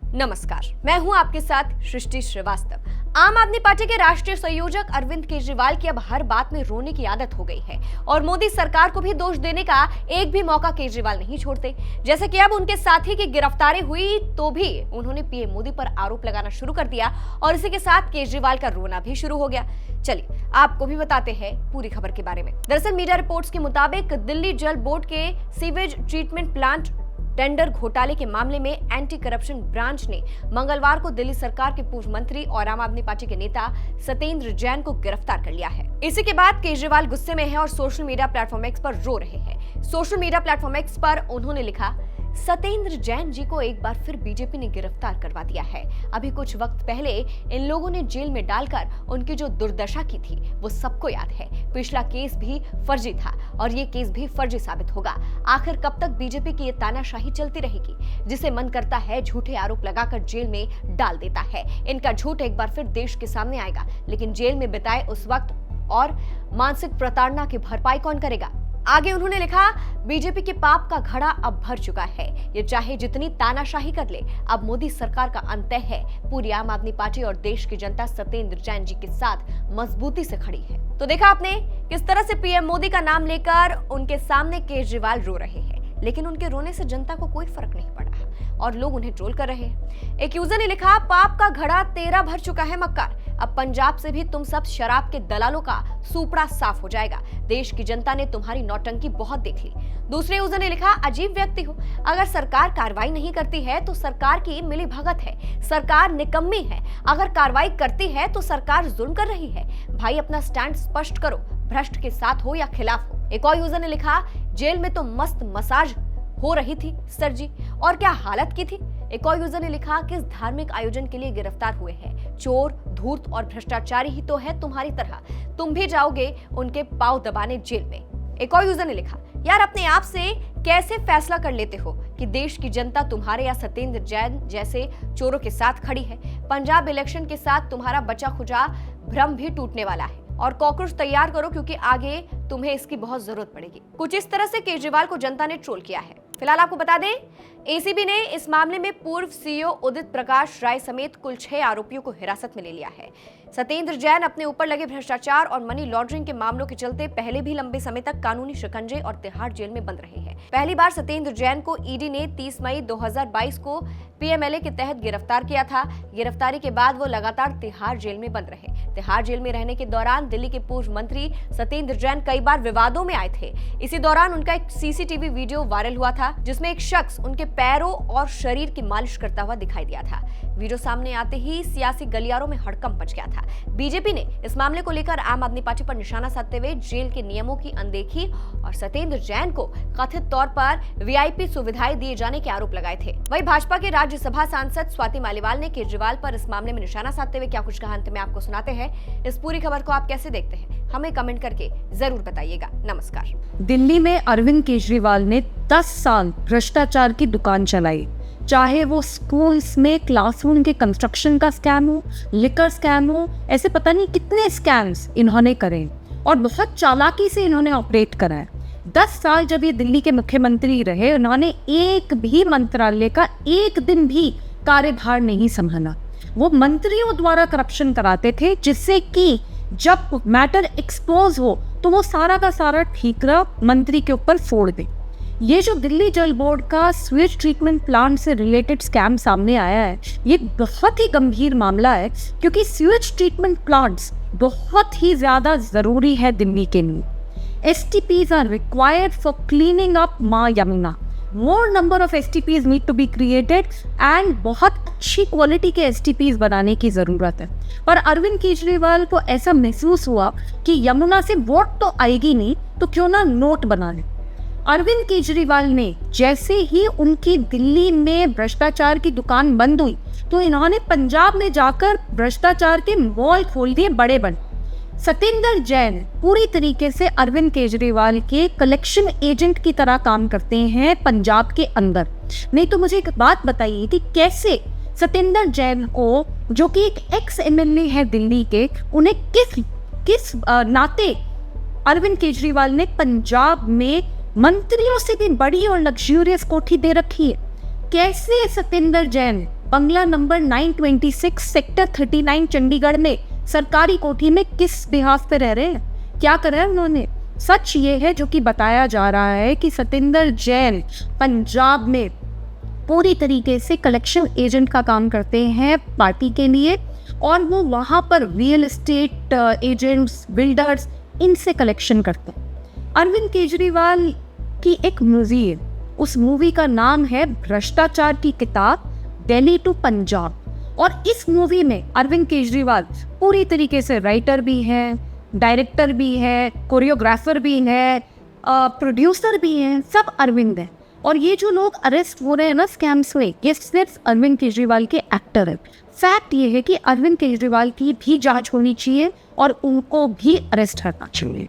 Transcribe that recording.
नमस्कार, मैं हूं आपके साथ सृष्टि श्रीवास्तव। आम आदमी पार्टी के राष्ट्रीय संयोजक अरविंद केजरीवाल की अब हर बात में रोने की आदत हो गई है और मोदी सरकार को भी दोष देने का एक भी मौका केजरीवाल नहीं छोड़ते। जैसे कि अब उनके साथी की गिरफ्तारी हुई तो भी उन्होंने पीएम मोदी पर आरोप लगाना शुरू कर दिया और इसी के साथ केजरीवाल का रोना भी शुरू हो गया। चलिए आपको भी बताते हैं पूरी खबर के बारे में। दरअसल मीडिया रिपोर्ट्स के मुताबिक दिल्ली जल बोर्ड के सीवेज ट्रीटमेंट प्लांट टेंडर घोटाले के मामले में एंटी करप्शन ब्रांच ने मंगलवार को दिल्ली सरकार के पूर्व मंत्री और आम आदमी पार्टी के नेता सत्येंद्र जैन को गिरफ्तार कर लिया है। इसी के बाद केजरीवाल गुस्से में है और सोशल मीडिया प्लेटफॉर्म एक्स पर रो रहे हैं। सोशल मीडिया प्लेटफॉर्म एक्स पर उन्होंने लिखा, सत्येंद्र जैन जी को एक बार फिर बीजेपी ने गिरफ्तार करवा दिया है। अभी कुछ वक्त पहले इन लोगों ने जेल में डालकर उनकी जो दुर्दशा की थी वो सबको याद है। पिछला केस भी फर्जी था और ये केस भी फर्जी साबित होगा। आखिर कब तक बीजेपी की ये तानाशाही चलती रहेगी, जिसे मन करता है झूठे आरोप लगाकर जेल में डाल देता है। इनका झूठ एक बार फिर देश के सामने आएगा, लेकिन जेल में बिताए उस वक्त और मानसिक प्रताड़ना की भरपाई कौन करेगा। आगे उन्होंने लिखा, बीजेपी के पाप का घड़ा अब भर चुका है। ये चाहे जितनी तानाशाही कर ले, अब मोदी सरकार का अंत है। पूरी आम आदमी पार्टी और देश की जनता सत्येंद्र जैन जी के साथ मजबूती से खड़ी है। तो देखा आपने किस तरह से पीएम मोदी का नाम लेकर उनके सामने केजरीवाल रो रहे हैं, लेकिन उनके रोने से जनता को कोई फर्क नहीं पड़ा और लोग उन्हें ट्रोल कर रहे हैं। एक यूजर ने लिखा, पाप का घड़ा तेरा भर चुका है मक्कार। अब पंजाब से भी तुम सब शराब के दलालों का सूपड़ा साफ हो जाएगा। देश की जनता ने तुम्हारी नौटंकी बहुत देख ली। दूसरे यूजर ने लिखा, अजीब व्यक्ति हो। अगर सरकार कार्रवाई नहीं करती है तो सरकार की मिली भगत है, सरकार निकम्मी है। अगर कार्रवाई करती है तो सरकार जुल्म कर रही है। भाई अपना स्टैंड स्पष्ट करो, भ्रष्ट के साथ हो या खिलाफ हो। एक और यूजर ने लिखा, जेल में तो मस्त मसाज हो रही थी सर जी, और क्या हालत की थी। एक और यूजर ने लिखा, किस धार्मिक आयोजन के लिए गिरफ्तार हुए हैं। चोर, धूर्त और भ्रष्टाचारी ही तो है तुम्हारी तरह, तुम भी जाओगे उनके पांव दबाने जेल में। एक और यूजर ने लिखा, यार अपने आप से कैसे फैसला कर लेते हो कि देश की जनता तुम्हारे या सत्येंद्र जैन जैसे चोरों के साथ खड़ी है। पंजाब इलेक्शन के साथ तुम्हारा बचा खुचा भ्रम भी टूटने वाला है और कॉकरोच तैयार करो, क्योंकि आगे तुम्हें इसकी बहुत जरूरत पड़ेगी। कुछ इस तरह से केजरीवाल को जनता ने ट्रोल किया है। फिलहाल आपको बता दें, एसीबी ने इस मामले में पूर्व सीईओ उदित प्रकाश राय समेत कुल 6 आरोपियों को हिरासत में ले लिया है। सत्येंद्र जैन अपने ऊपर लगे भ्रष्टाचार और मनी लॉन्ड्रिंग के मामलों के चलते पहले भी लंबे समय तक कानूनी शिकंजे और तिहाड़ जेल में बंद रहे हैं। पहली बार सत्येंद्र जैन को ईडी ने 30 मई 2022 को पीएमएलए के तहत गिरफ्तार किया था। गिरफ्तारी के बाद वो लगातार तिहाड़ जेल में बंद रहे। तिहाड़ जेल में रहने के दौरान दिल्ली के पूर्व मंत्री सत्येंद्र जैन कई बार विवादों में आए थे। इसी दौरान उनका एक सीसीटीवी वीडियो वायरल हुआ था, जिसमें एक शख्स उनके पैरों और शरीर की मालिश करता हुआ दिखाई दिया था। वीडियो सामने आते ही सियासी गलियारों में हड़कंप मच गया था। बीजेपी ने इस मामले को लेकर आम आदमी पार्टी पर निशाना साधते हुए जेल के नियमों की अनदेखी और सत्येंद्र जैन को कथित तौर पर वीआईपी सुविधाएं दिए जाने के आरोप लगाए थे। वहीं भाजपा के राज्यसभा सांसद स्वाति मालीवाल ने केजरीवाल पर इस मामले में निशाना साधते हुए क्या कुछ कहा, अंत में आपको सुनाते हैं। इस पूरी खबर को आप कैसे देखते हैं, हमें कमेंट करके जरूर बताइएगा। नमस्कार। दिल्ली में अरविंद केजरीवाल ने 10 साल भ्रष्टाचार की दुकान चलाई, चाहे वो स्कूल्स में क्लासरूम के कंस्ट्रक्शन का स्कैम हो, लिकर स्कैम हो, ऐसे पता नहीं कितने स्कैम्स इन्होंने करे और बहुत चालाकी से इन्होंने ऑपरेट करा है। 10 साल जब ये दिल्ली के मुख्यमंत्री रहे, उन्होंने एक भी मंत्रालय का एक दिन भी कार्यभार नहीं संभाला। वो मंत्रियों द्वारा करप्शन कराते थे, जिससे कि जब मैटर एक्सपोज हो तो वो सारा का सारा ठीकरा मंत्री के ऊपर फोड़ दे। ये जो दिल्ली जल बोर्ड का स्वेज ट्रीटमेंट प्लांट से रिलेटेड स्कैम सामने आया है, ये बहुत ही गंभीर मामला है, क्योंकि स्वेज ट्रीटमेंट प्लांट्स बहुत ही ज्यादा जरूरी है दिल्ली के लिए। STPs are required for cleaning up माँ Yamuna. More number of STPs need to be created and बहुत अच्छी क्वालिटी के STPs बनाने की ज़रूरत है। पर अरविंद केजरीवाल को ऐसा महसूस हुआ कि यमुना से वोट तो आएगी नहीं, तो क्यों ना नोट बना ले। अरविंद केजरीवाल ने जैसे ही उनकी दिल्ली में भ्रष्टाचार की दुकान बंद हुई, तो इन्होंने पंजाब में जाकर भ्रष्टाचार के मॉल खोल दिए बड़े बड़े। सत्येंद्र जैन पूरी तरीके से अरविंद केजरीवाल के कलेक्शन एजेंट की तरह काम करते हैं पंजाब के अंदर। नहीं तो मुझे एक बात बताइए कि कैसे सत्येंद्र जैन को, जो कि एक एक्स एमएलए है दिल्ली के, उन्हें किस नाते अरविंद केजरीवाल ने पंजाब में मंत्रियों से भी बड़ी और लग्जूरियस कोठी दे रखी है। कैसे सत्येंद्र जैन बंगला नंबर 926 सेक्टर 39 चंडीगढ़ में सरकारी कोठी में किस बिहाफ पे रह रहे हैं, क्या कर रहे हैं उन्होंने। सच ये है जो कि बताया जा रहा है कि सतिंदर जैन पंजाब में पूरी तरीके से कलेक्शन एजेंट का काम करते हैं पार्टी के लिए, और वो वहाँ पर रियल एस्टेट एजेंट्स, बिल्डर्स, इनसे कलेक्शन करते हैं। अरविंद केजरीवाल की एक मूवी है, उस मूवी का नाम है भ्रष्टाचार की किताब, दिल्ली टू पंजाब। और इस मूवी में अरविंद केजरीवाल पूरी तरीके से राइटर भी हैं, डायरेक्टर भी है, कोरियोग्राफर भी है, प्रोड्यूसर भी हैं, सब अरविंद हैं। और ये जो लोग अरेस्ट हो रहे हैं ना स्कैम्स में, ये सिर्फ अरविंद केजरीवाल के एक्टर है। फैक्ट ये है कि अरविंद केजरीवाल की भी जांच होनी चाहिए और उनको भी अरेस्ट करना चाहिए।